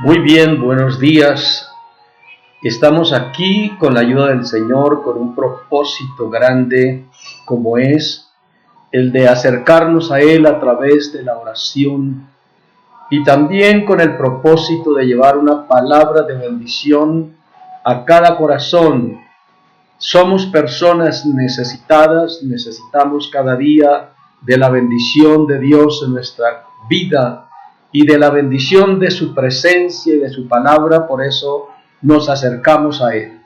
Muy bien, buenos días. Estamos aquí con la ayuda del Señor con un propósito grande como es el de acercarnos a Él a través de la oración y también con el propósito de llevar una palabra de bendición a cada corazón. Somos personas necesitadas, necesitamos cada día de la bendición de Dios en nuestra vida y de la bendición de su presencia y de su palabra, por eso nos acercamos a Él.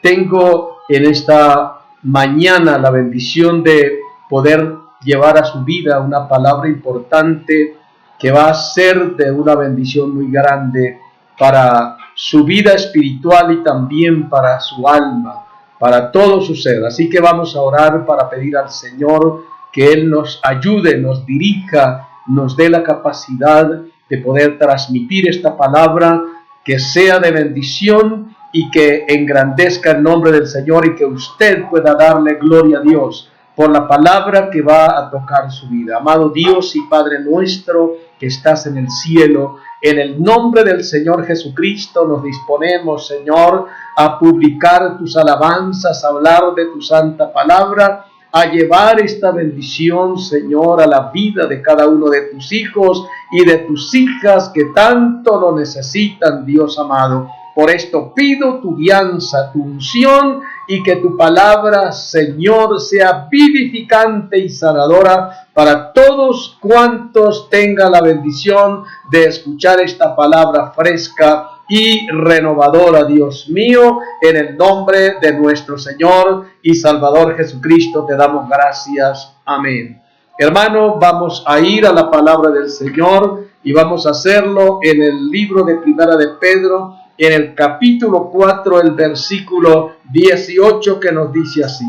Tengo en esta mañana la bendición de poder llevar a su vida una palabra importante que va a ser de una bendición muy grande para su vida espiritual y también para su alma, para todo su ser. Así que vamos a orar para pedir al Señor que Él nos ayude, nos dirija, nos dé la capacidad de poder transmitir esta palabra, que sea de bendición y que engrandezca el nombre del Señor y que usted pueda darle gloria a Dios por la palabra que va a tocar su vida. Amado Dios y Padre nuestro que estás en el cielo, en el nombre del Señor Jesucristo nos disponemos, Señor, a publicar tus alabanzas, a hablar de tu santa palabra, a llevar esta bendición, Señor, a la vida de cada uno de tus hijos y de tus hijas que tanto lo necesitan, Dios amado. Por esto pido tu guianza, tu unción y que tu palabra, Señor, sea vivificante y sanadora para todos cuantos tengan la bendición de escuchar esta palabra fresca y renovadora, Dios mío, en el nombre de nuestro Señor y Salvador Jesucristo te damos gracias. Amén. Hermano, vamos a ir a la palabra del Señor y vamos a hacerlo en el libro de Primera de Pedro, en el capítulo 4, el versículo 18, que nos dice así: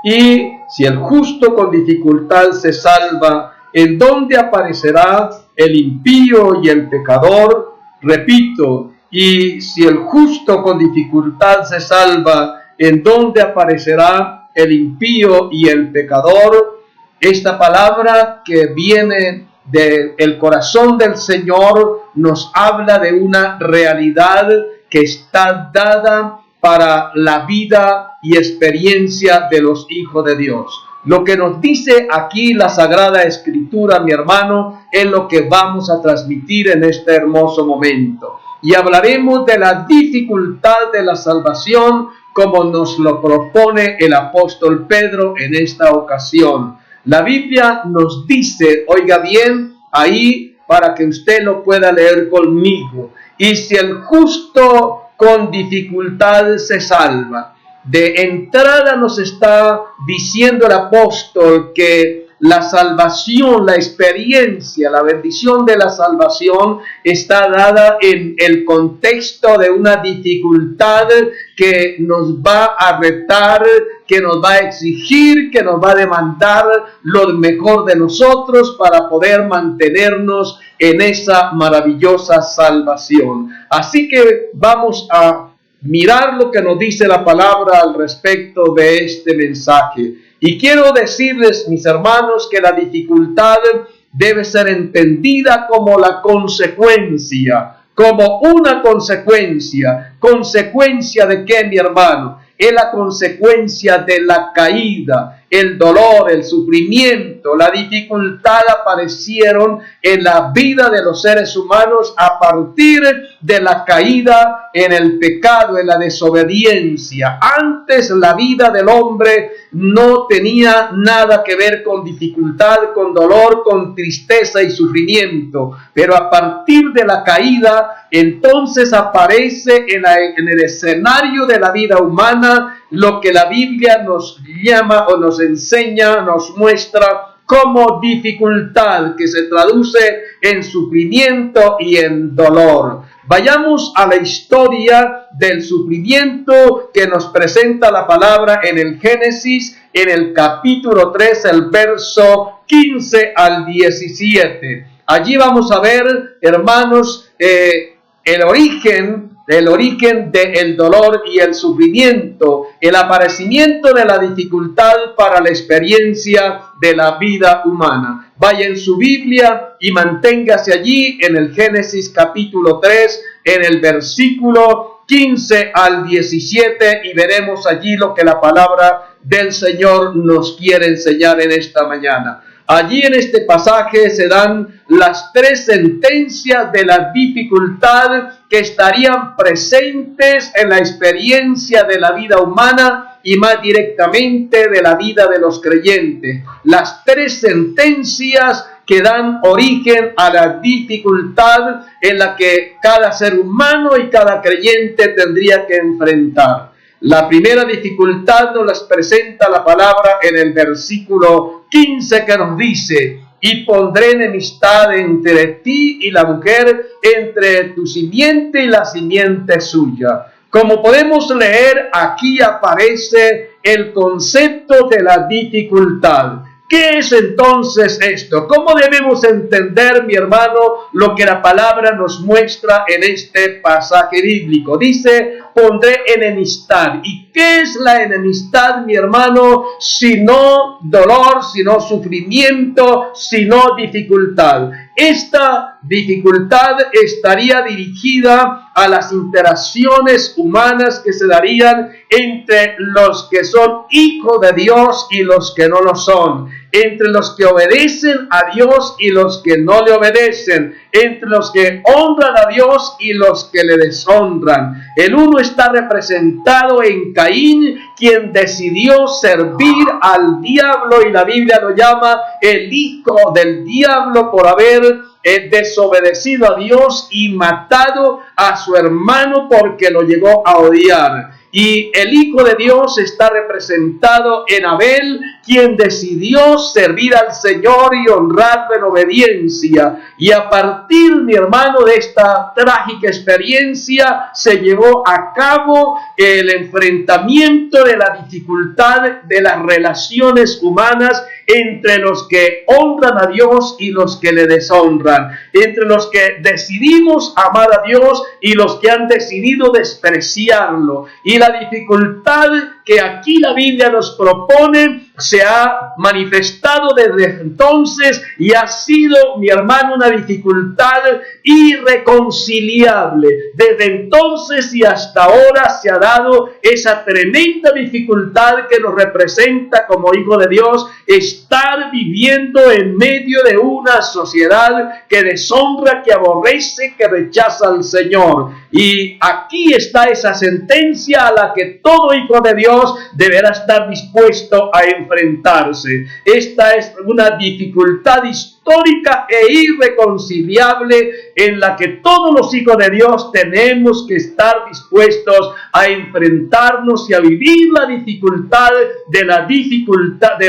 y si el justo con dificultad se salva, ¿en dónde aparecerá el impío y el pecador? Repito, y si el justo con dificultad se salva, ¿en dónde aparecerá el impío y el pecador? Esta palabra que viene del corazón del Señor nos habla de una realidad que está dada para la vida y experiencia de los hijos de Dios. Lo que nos dice aquí la Sagrada Escritura, mi hermano, es lo que vamos a transmitir en este hermoso momento. Y hablaremos de la dificultad de la salvación, como nos lo propone el apóstol Pedro en esta ocasión. La Biblia nos dice, oiga bien, ahí para que usted lo pueda leer conmigo: y si el justo con dificultad se salva. De entrada nos está diciendo el apóstol que la salvación, la experiencia, la bendición de la salvación está dada en el contexto de una dificultad que nos va a retar, que nos va a exigir, que nos va a demandar lo mejor de nosotros para poder mantenernos en esa maravillosa salvación. Así que vamos a mirar lo que nos dice la palabra al respecto de este mensaje. Y quiero decirles, mis hermanos, que la dificultad debe ser entendida como la consecuencia, como una consecuencia. ¿Consecuencia de qué, mi hermano? Es la consecuencia de la caída, el dolor, el sufrimiento, la dificultad aparecieron en la vida de los seres humanos a partir de la caída en el pecado, en la desobediencia. Antes la vida del hombre no tenía nada que ver con dificultad, con dolor, con tristeza y sufrimiento. Pero a partir de la caída, entonces aparece en el escenario de la vida humana lo que la Biblia nos llama o nos enseña, nos muestra como dificultad, que se traduce en sufrimiento y en dolor. Vayamos a la historia del sufrimiento que nos presenta la palabra en el Génesis, en el capítulo 3, el verso 15 al 17. Allí vamos a ver, hermanos, el origen el origen del dolor y el sufrimiento, el aparecimiento de la dificultad para la experiencia de la vida humana. Vaya en su Biblia y manténgase allí en el Génesis capítulo 3, en el versículo 15 al 17, y veremos allí lo que la palabra del Señor nos quiere enseñar en esta mañana. Allí en este pasaje se dan las tres sentencias de la dificultad que estarían presentes en la experiencia de la vida humana y más directamente de la vida de los creyentes. Las tres sentencias que dan origen a la dificultad en la que cada ser humano y cada creyente tendría que enfrentar. La primera dificultad nos las presenta la palabra en el versículo 15, que nos dice: y pondré enemistad entre ti y la mujer, entre tu simiente y la simiente suya. Como podemos leer, aquí aparece el concepto de la dificultad. ¿Qué es entonces esto? ¿Cómo debemos entender, mi hermano, lo que la palabra nos muestra en este pasaje bíblico? Dice: pondré enemistad. ¿Y qué es la enemistad, mi hermano? Sino dolor, sino sufrimiento, sino dificultad. Esta dificultad estaría dirigida a las interacciones humanas que se darían entre los que son hijos de Dios y los que no lo son, entre los que obedecen a Dios y los que no le obedecen, entre los que honran a Dios y los que le deshonran. El uno está representado en Caín, quien decidió servir al diablo, y la Biblia lo llama el hijo del diablo por haber desobedecido a Dios y matado a su hermano porque lo llegó a odiar. Y el Hijo de Dios está representado en Abel, quien decidió servir al Señor y honrarlo en obediencia. Y a partir, mi hermano, de esta trágica experiencia se llevó a cabo el enfrentamiento de la dificultad de las relaciones humanas entre los que honran a Dios y los que le deshonran, entre los que decidimos amar a Dios y los que han decidido despreciarlo. Y la dificultad que aquí la Biblia nos propone se ha manifestado desde entonces y ha sido, mi hermano, una dificultad irreconciliable. Desde entonces y hasta ahora se ha dado esa tremenda dificultad que nos representa como hijo de Dios, estar viviendo en medio de una sociedad que deshonra, que aborrece, que rechaza al Señor. Y aquí está esa sentencia a la que todo hijo de Dios deberá estar dispuesto a enfrentarse. Esta es una dificultad histórica e irreconciliable en la que todos los hijos de Dios tenemos que estar dispuestos a enfrentarnos y a vivir la dificultad de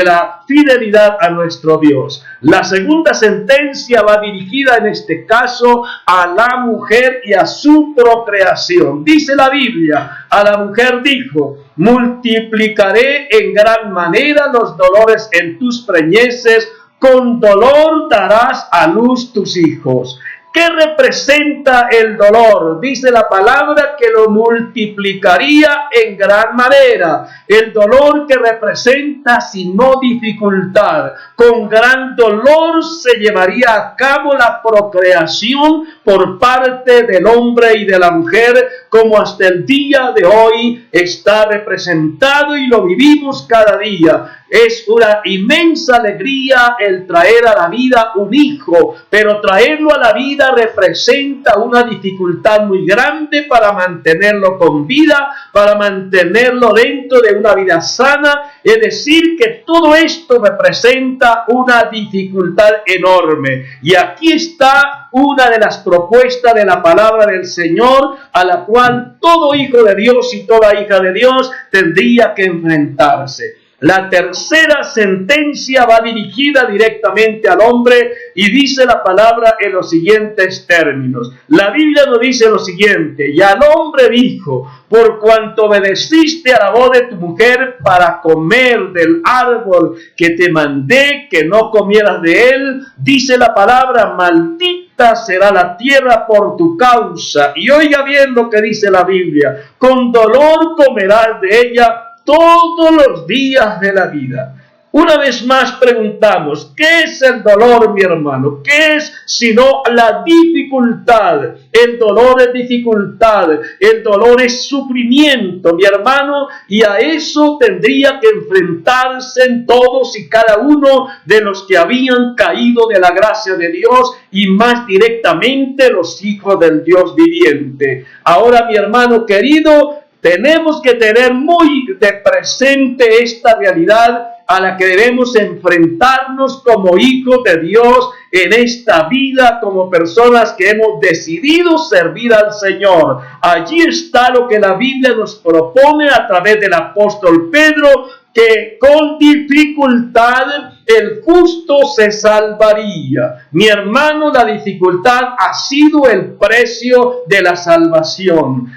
la fidelidad a nuestro Dios. La segunda sentencia va dirigida en este caso a la mujer y a su procreación. Dice la Biblia: a la mujer dijo: multiplicaré en gran manera los dolores en tus preñeces, con dolor darás a luz tus hijos. ¿Qué representa el dolor? Dice la palabra que lo multiplicaría en gran manera. El dolor que representa, sino dificultad. Con gran dolor se llevaría a cabo la procreación por parte del hombre y de la mujer, como hasta el día de hoy está representado y lo vivimos cada día. Es una inmensa alegría el traer a la vida un hijo, pero traerlo a la vida representa una dificultad muy grande para mantenerlo con vida, para mantenerlo dentro de una vida sana. Es decir, que todo esto representa una dificultad enorme. Y aquí está una de las propuestas de la palabra del Señor, a la cual todo hijo de Dios y toda hija de Dios tendría que enfrentarse. La tercera sentencia va dirigida directamente al hombre y dice la palabra en los siguientes términos. La Biblia nos dice lo siguiente: y al hombre dijo: por cuanto obedeciste a la voz de tu mujer para comer del árbol que te mandé que no comieras de él, dice la palabra, maldito maldita será la tierra por tu causa. Y oiga bien lo que dice la Biblia: con dolor comerás de ella todos los días de la vida. Una vez más preguntamos, ¿qué es el dolor, mi hermano? ¿Qué es sino la dificultad? El dolor es dificultad, el dolor es sufrimiento, mi hermano, y a eso tendría que enfrentarse en todos y cada uno de los que habían caído de la gracia de Dios, y más directamente los hijos del Dios viviente. Ahora, mi hermano querido, tenemos que tener muy de presente esta realidad a la que debemos enfrentarnos como hijos de Dios en esta vida, como personas que hemos decidido servir al Señor. Allí está lo que la Biblia nos propone a través del apóstol Pedro, que con dificultad el justo se salvaría. Mi hermano, la dificultad ha sido el precio de la salvación.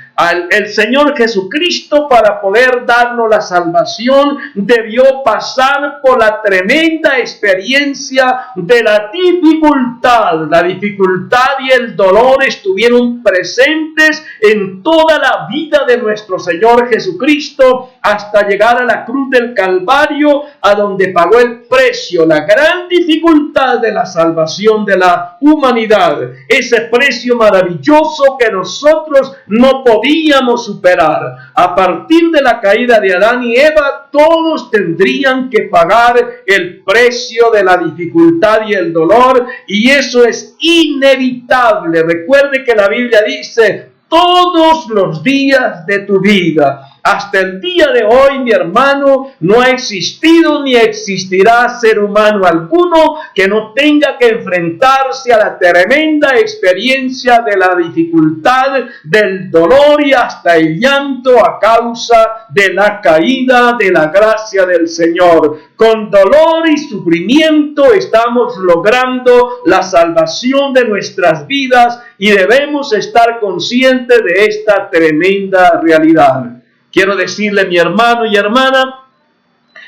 El Señor Jesucristo, para poder darnos la salvación, debió pasar por la tremenda experiencia de la dificultad. La dificultad y el dolor estuvieron presentes en toda la vida de nuestro Señor Jesucristo, hasta llegar a la cruz del Calvario, a donde pagó el precio, la gran dificultad de la salvación de la humanidad. Ese precio maravilloso que nosotros no podíamos superar. A partir de la caída de Adán y Eva, todos tendrían que pagar el precio de la dificultad y el dolor, y eso es inevitable. Recuerde que la Biblia dice: todos los días de tu vida. Hasta el día de hoy, mi hermano, no ha existido ni existirá ser humano alguno que no tenga que enfrentarse a la tremenda experiencia de la dificultad, del dolor y hasta el llanto a causa de la caída de la gracia del Señor. Con dolor y sufrimiento estamos logrando la salvación de nuestras vidas, y debemos estar conscientes de esta tremenda realidad. Quiero decirle, mi hermano y hermana,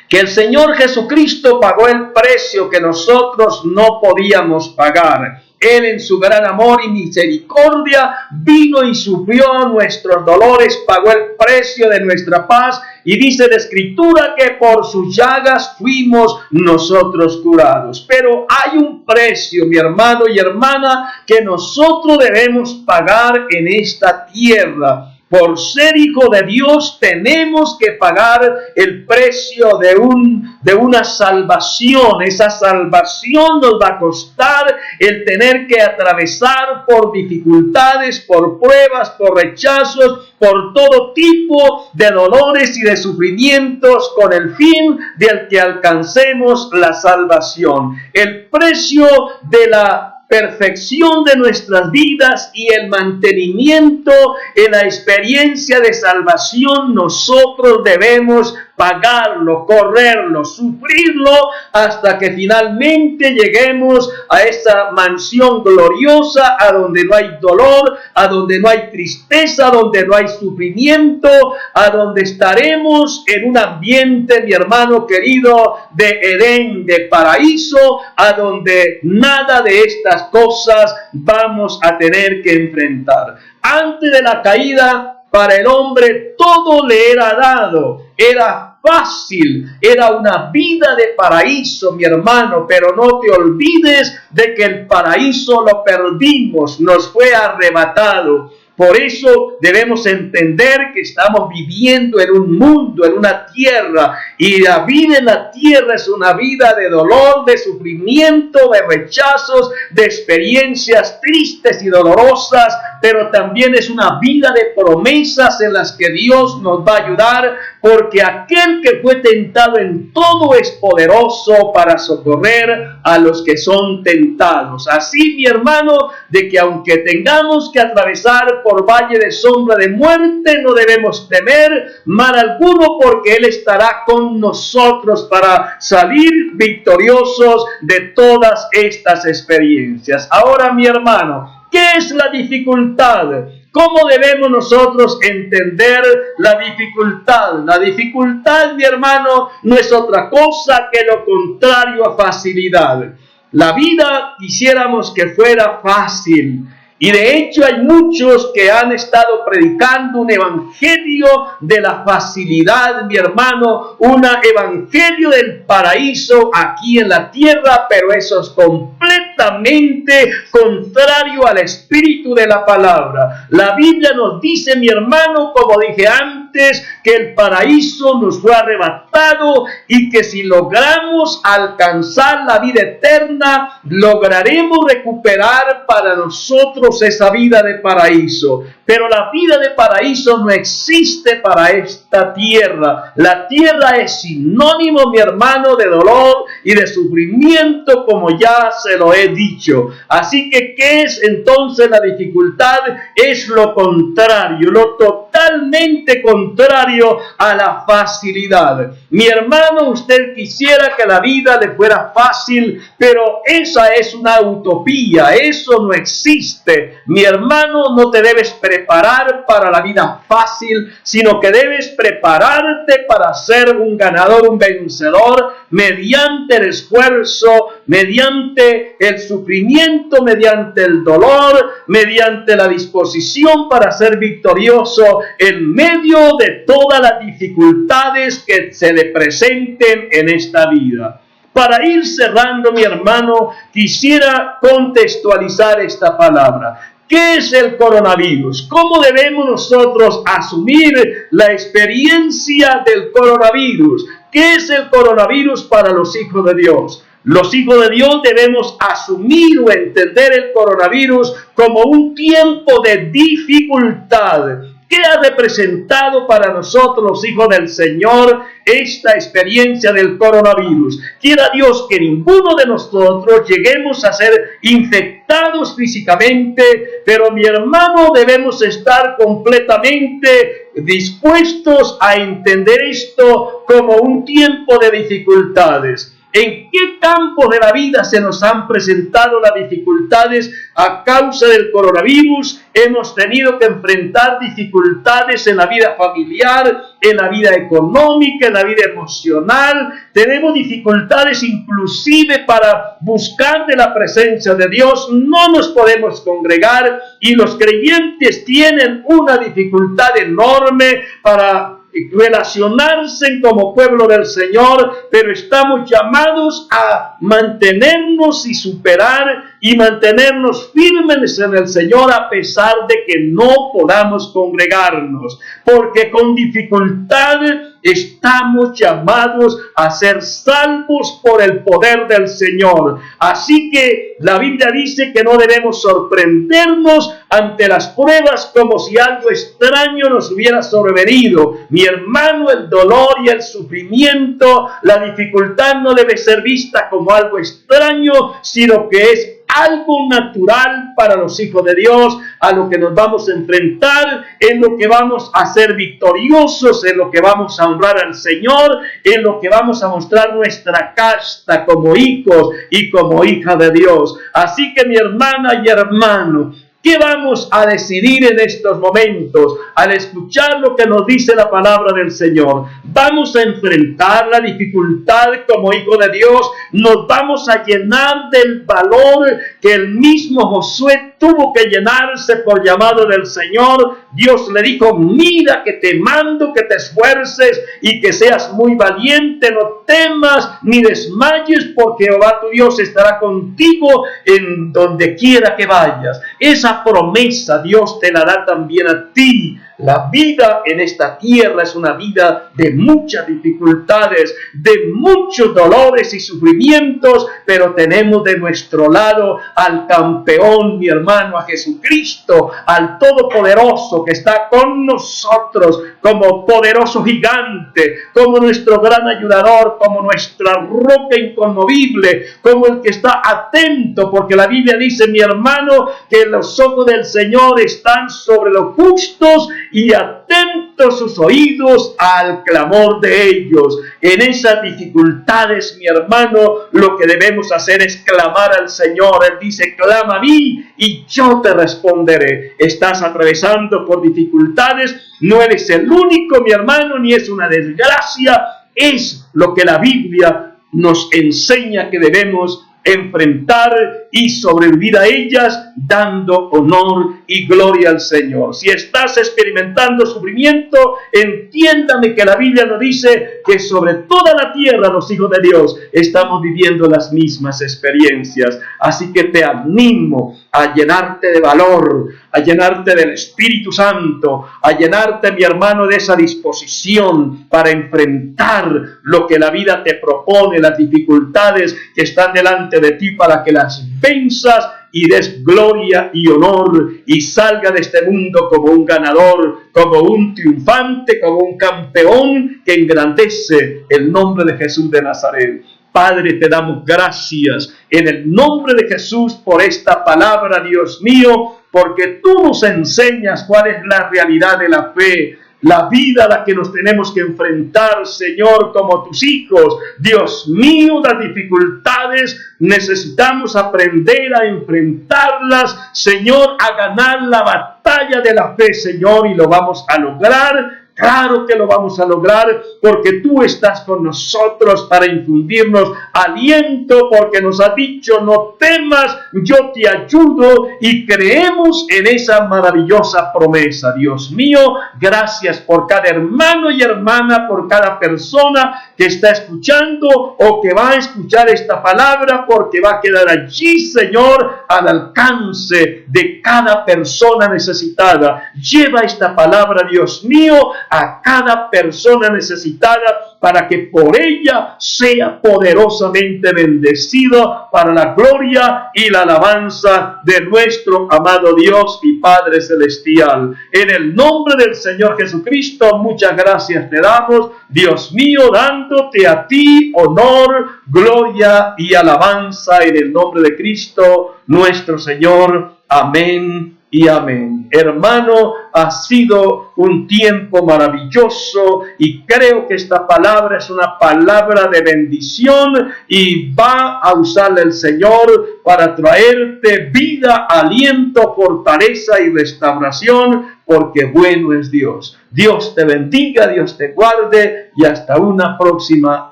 que el Señor Jesucristo pagó el precio que nosotros no podíamos pagar. Él, en su gran amor y misericordia, vino y sufrió nuestros dolores, pagó el precio de nuestra paz, y dice la Escritura que por sus llagas fuimos nosotros curados. Pero hay un precio, mi hermano y hermana, que nosotros debemos pagar en esta tierra. Por ser hijo de Dios tenemos que pagar el precio de una salvación. Esa salvación nos va a costar el tener que atravesar por dificultades, por pruebas, por rechazos, por todo tipo de dolores y de sufrimientos, con el fin del que alcancemos la salvación. El precio de la perfección de nuestras vidas y el mantenimiento en la experiencia de salvación, nosotros debemos pagarlo, correrlo, sufrirlo, hasta que finalmente lleguemos a esa mansión gloriosa, a donde no hay dolor, a donde no hay tristeza, a donde no hay sufrimiento, a donde estaremos en un ambiente, mi hermano querido, de Edén, de paraíso, a donde nada de estas cosas vamos a tener que enfrentar. Antes de la caída, para el hombre todo le era dado, era fácil, era una vida de paraíso, mi hermano, pero no te olvides de que el paraíso lo perdimos, nos fue arrebatado. Por eso debemos entender que estamos viviendo en un mundo, en una tierra, y la vida en la tierra es una vida de dolor, de sufrimiento, de rechazos, de experiencias tristes y dolorosas, pero también es una vida de promesas en las que Dios nos va a ayudar, porque aquel que fue tentado en todo es poderoso para socorrer a los que son tentados. Así, mi hermano, de que aunque tengamos que atravesar por valle de sombra de muerte, no debemos temer mal alguno, porque Él estará con nosotros para salir victoriosos de todas estas experiencias. Ahora, mi hermano, ¿qué es la dificultad? ¿Cómo debemos nosotros entender la dificultad? La dificultad, mi hermano, no es otra cosa que lo contrario a facilidad. La vida quisiéramos que fuera fácil. Y de hecho hay muchos que han estado predicando un evangelio de la facilidad, mi hermano, un evangelio del paraíso aquí en la tierra, pero eso es completamente contrario al espíritu de la palabra. La Biblia nos dice, mi hermano, como dije antes, que el paraíso nos fue arrebatado y que si logramos alcanzar la vida eterna, lograremos recuperar para nosotros esa vida de paraíso. Pero la vida de paraíso no existe para esta tierra. La tierra es sinónimo, mi hermano, de dolor y de sufrimiento, como ya se lo he dicho. Así que, ¿qué es entonces la dificultad? Es lo contrario, lo totalmente contrario a la facilidad. Mi hermano, usted quisiera que la vida le fuera fácil, pero esa es una utopía, eso no existe. Mi hermano, no te debes preparar para la vida fácil, sino que debes prepararte para ser un ganador, un vencedor, mediante el esfuerzo, mediante el sufrimiento, mediante el dolor, mediante la disposición para ser victorioso en medio de todas las dificultades que se le presenten en esta vida. Para ir cerrando, mi hermano, quisiera contextualizar esta palabra. ¿Qué es el coronavirus? ¿Cómo debemos nosotros asumir la experiencia del coronavirus? ¿Qué es el coronavirus para los hijos de Dios? Los hijos de Dios debemos asumir o entender el coronavirus como un tiempo de dificultad. ¿Qué ha representado para nosotros, los hijos del Señor, esta experiencia del coronavirus? Quiera Dios que ninguno de nosotros lleguemos a ser infectados físicamente, pero mi hermano, debemos estar completamente dispuestos a entender esto como un tiempo de dificultades. ¿En qué campos de la vida se nos han presentado las dificultades a causa del coronavirus? Hemos tenido que enfrentar dificultades en la vida familiar, en la vida económica, en la vida emocional. Tenemos dificultades inclusive para buscar de la presencia de Dios. No nos podemos congregar y los creyentes tienen una dificultad enorme para relacionarse como pueblo del Señor, pero estamos llamados a mantenernos y superar y mantenernos firmes en el Señor a pesar de que no podamos congregarnos, porque con dificultad estamos llamados a ser salvos por el poder del Señor. Así que la Biblia dice que no debemos sorprendernos ante las pruebas como si algo extraño nos hubiera sobrevenido. Mi hermano, el dolor y el sufrimiento, la dificultad no debe ser vista como algo extraño, sino que es algo natural para los hijos de Dios, a lo que nos vamos a enfrentar, en lo que vamos a ser victoriosos, en lo que vamos a honrar al Señor, en lo que vamos a mostrar nuestra casta como hijos y como hija de Dios. Así que, mi hermana y hermano, ¿qué vamos a decidir en estos momentos al escuchar lo que nos dice la palabra del Señor? ¿Vamos a enfrentar la dificultad como hijo de Dios? ¿Nos vamos a llenar del valor que el mismo Josué tuvo que llenarse por llamado del Señor? Dios le dijo: mira que te mando que te esfuerces y que seas muy valiente, no temas ni desmayes, porque Jehová tu Dios estará contigo en donde quiera que vayas. Esa promesa Dios te la da también a ti. La vida en esta tierra es una vida de muchas dificultades, de muchos dolores y sufrimientos, pero tenemos de nuestro lado al campeón, mi hermano, a Jesucristo, al Todopoderoso que está con nosotros como poderoso gigante, como nuestro gran ayudador, como nuestra roca inconmovible, como el que está atento, porque la Biblia dice, mi hermano, que los ojos del Señor están sobre los justos y atentos sus oídos al clamor de ellos. En esas dificultades, mi hermano, lo que debemos hacer es clamar al Señor. Él dice: clama a mí y yo te responderé. Estás atravesando por dificultades, no eres el único, mi hermano, ni es una desgracia, es lo que la Biblia nos enseña que debemos enfrentar y sobrevivir a ellas dando honor y gloria al Señor. Si estás experimentando sufrimiento, entiéndame que la Biblia nos dice que sobre toda la tierra los hijos de Dios estamos viviendo las mismas experiencias. Así que te animo a llenarte de valor, a llenarte del Espíritu Santo, a llenarte, mi hermano, de esa disposición para enfrentar lo que la vida te propone, las dificultades que están delante de ti, para que las venzas y des gloria y honor y salga de este mundo como un ganador, como un triunfante, como un campeón que engrandece el nombre de Jesús de Nazaret. Padre, te damos gracias en el nombre de Jesús por esta palabra, Dios mío, porque tú nos enseñas cuál es la realidad de la fe, la vida a la que nos tenemos que enfrentar, Señor, como tus hijos. Dios mío, las dificultades necesitamos aprender a enfrentarlas, Señor, a ganar la batalla de la fe, Señor, y lo vamos a lograr. Claro que lo vamos a lograr porque tú estás con nosotros para infundirnos aliento, porque nos has dicho: no temas, yo te ayudo, y creemos en esa maravillosa promesa. Dios mío, gracias por cada hermano y hermana, por cada persona que está escuchando o que va a escuchar esta palabra, porque va a quedar allí, Señor, al alcance de cada persona necesitada. Lleva esta palabra, Dios mío, a cada persona necesitada, para que por ella sea poderosamente bendecido para la gloria y la alabanza de nuestro amado Dios y Padre Celestial. En el nombre del Señor Jesucristo, muchas gracias te damos, Dios mío, dándote a ti honor, gloria y alabanza en el nombre de Cristo nuestro Señor. Amén y amén. Hermano, ha sido un tiempo maravilloso y creo que esta palabra es una palabra de bendición y va a usarla el Señor para traerte vida, aliento, fortaleza y restauración, porque bueno es Dios. Dios te bendiga, Dios te guarde y hasta una próxima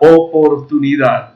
oportunidad.